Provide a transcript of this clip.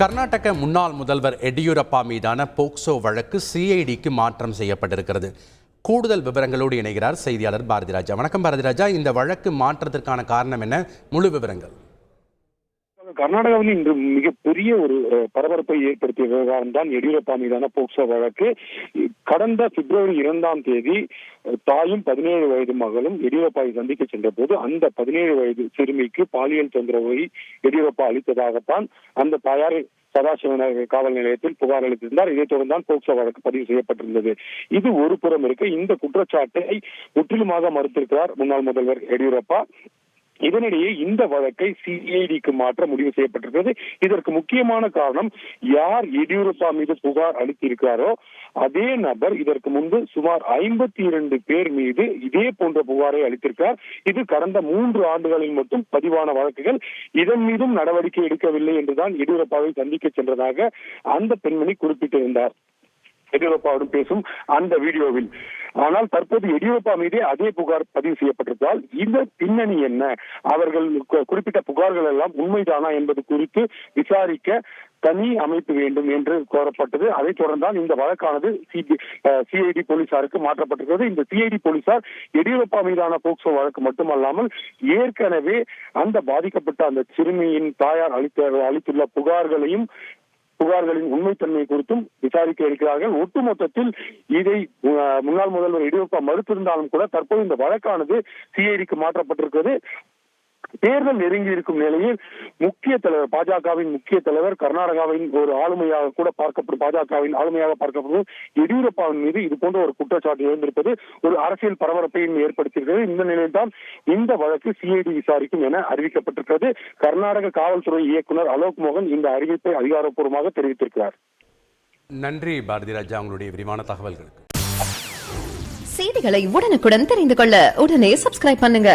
கர்நாடக முன்னாள் முதல்வர் எடியூரப்பா மீதான போக்சோ வழக்கு சிஐடிக்கு மாற்றம் செய்யப்பட்டிருக்கிறது. கூடுதல் விவரங்களோடு இணைகிறார் செய்தியாளர் பாரதிராஜா. வணக்கம் பாரதிராஜா, இந்த வழக்கு மாற்றத்திற்கான காரணம் என்ன? முழு விவரங்கள். கர்நாடகாவில் இன்று மிகப்பெரிய ஒரு பரபரப்பை ஏற்படுத்திய விவகாரம் தான் எடியூரப்பா மீதான போக்சோ வழக்கு. கடந்த பிப்ரவரி 2ஆம் தேதி தாயும் 17 வயது மகளும் எடியூரப்பாவை சந்திக்க சென்ற போது அந்த 17 வயது சிறுமிக்கு பாலியல் தொந்தரவை எடியூரப்பா அளித்ததாகத்தான் அந்த தாயார் சதாசிவநகர் காவல் நிலையத்தில் புகார் அளித்திருந்தார். இதைத் தொடர்ந்தான் போக்சோ வழக்கு பதிவு செய்யப்பட்டிருந்தது. இது ஒரு புறம் இருக்க, இந்த குற்றச்சாட்டை முற்றிலுமாக மறுத்திருக்கிறார் முன்னாள் முதல்வர் எடியூரப்பா. இதனிடையே இந்த வழக்கை சிஐடிக்கு மாற்ற முடிவு செய்யப்பட்டிருக்கிறது. இதற்கு முக்கியமான காரணம், யார் எடியூரப்பா மீது புகார் அளித்திருக்கிறாரோ அதே நபர் இதற்கு முன்பு சுமார் 52 பேர் மீது இதே போன்ற புகாரை அளித்திருக்கிறார். இது கடந்த 3 ஆண்டுகளில் மட்டும் பதிவான வழக்குகள். இதன் மீதும் நடவடிக்கை எடுக்கவில்லை என்றுதான் எடியூரப்பாவை சந்திக்க சென்றதாக அந்த பெண்மணி குறிப்பிட்டிருந்தார் எடியூரப்பாவுடன் பேசும் அந்த வீடியோவில். ஆனால் தற்போது எடியூரப்பா மீதே அதே புகார் பதிவு செய்யப்பட்டிருந்தால் இந்த பின்னணி என்ன, அவர்கள் குறிப்பிட்ட புகார்கள் எல்லாம் உண்மைதானா என்பது குறித்து விசாரிக்க தனி அமைப்பு வேண்டும் என்று கோரப்பட்டது. அதைத் தொடர்ந்தான் இந்த வழக்கானது சிஐடி போலீசாருக்கு மாற்றப்பட்டிருக்கிறது. இந்த சிஐடி போலீசார் எடியூரப்பா மீதான போக்சோ வழக்கு மட்டுமல்லாமல் ஏற்கனவே அந்த பாதிக்கப்பட்ட அந்த சிறுமியின் தாயார் அளித்துள்ள புகார்களின் உண்மைத்தன்மை குறித்தும் விசாரிக்க இருக்கிறார்கள். ஒட்டுமொத்தத்தில் இதை முன்னாள் முதல்வர் எடியூரப்பா மறுத்திருந்தாலும் கூட தற்போது இந்த வழக்கானது சிஐடிக்கு மாற்றப்பட்டிருக்கிறது. தேர்தல் நெருங்கி இருக்கும் நிலையில் முக்கிய தலைவர், பாஜகவின் முக்கிய தலைவர், கர்நாடகாவின் ஒரு ஆளுமையாக கூட பாஜகவின் ஆளுமையாக பார்க்கப்படும் எடியூரப்பாவின் மீது இது போன்ற ஒரு குற்றச்சாட்டு எழுந்திருப்பது ஒரு அரசியல் பரபரப்பையும் ஏற்படுத்தியிருக்கிறது. இந்த நிலையில் தான் இந்த வழக்கு சிஐடி விசாரிக்கும் என அறிவிக்கப்பட்டிருக்கிறது. கர்நாடக காவல்துறை இயக்குனர் அலோக் மோகன் இந்த அறிவிப்பை அதிகாரப்பூர்வமாக தெரிவித்திருக்கிறார். நன்றி பாரதிராஜா, உங்களுடைய விரிவான தகவல்களுக்கு. செய்திகளை உடனுக்குடன் தெரிந்து கொள்ள உடனே சப்ஸ்கிரைப் பண்ணுங்க.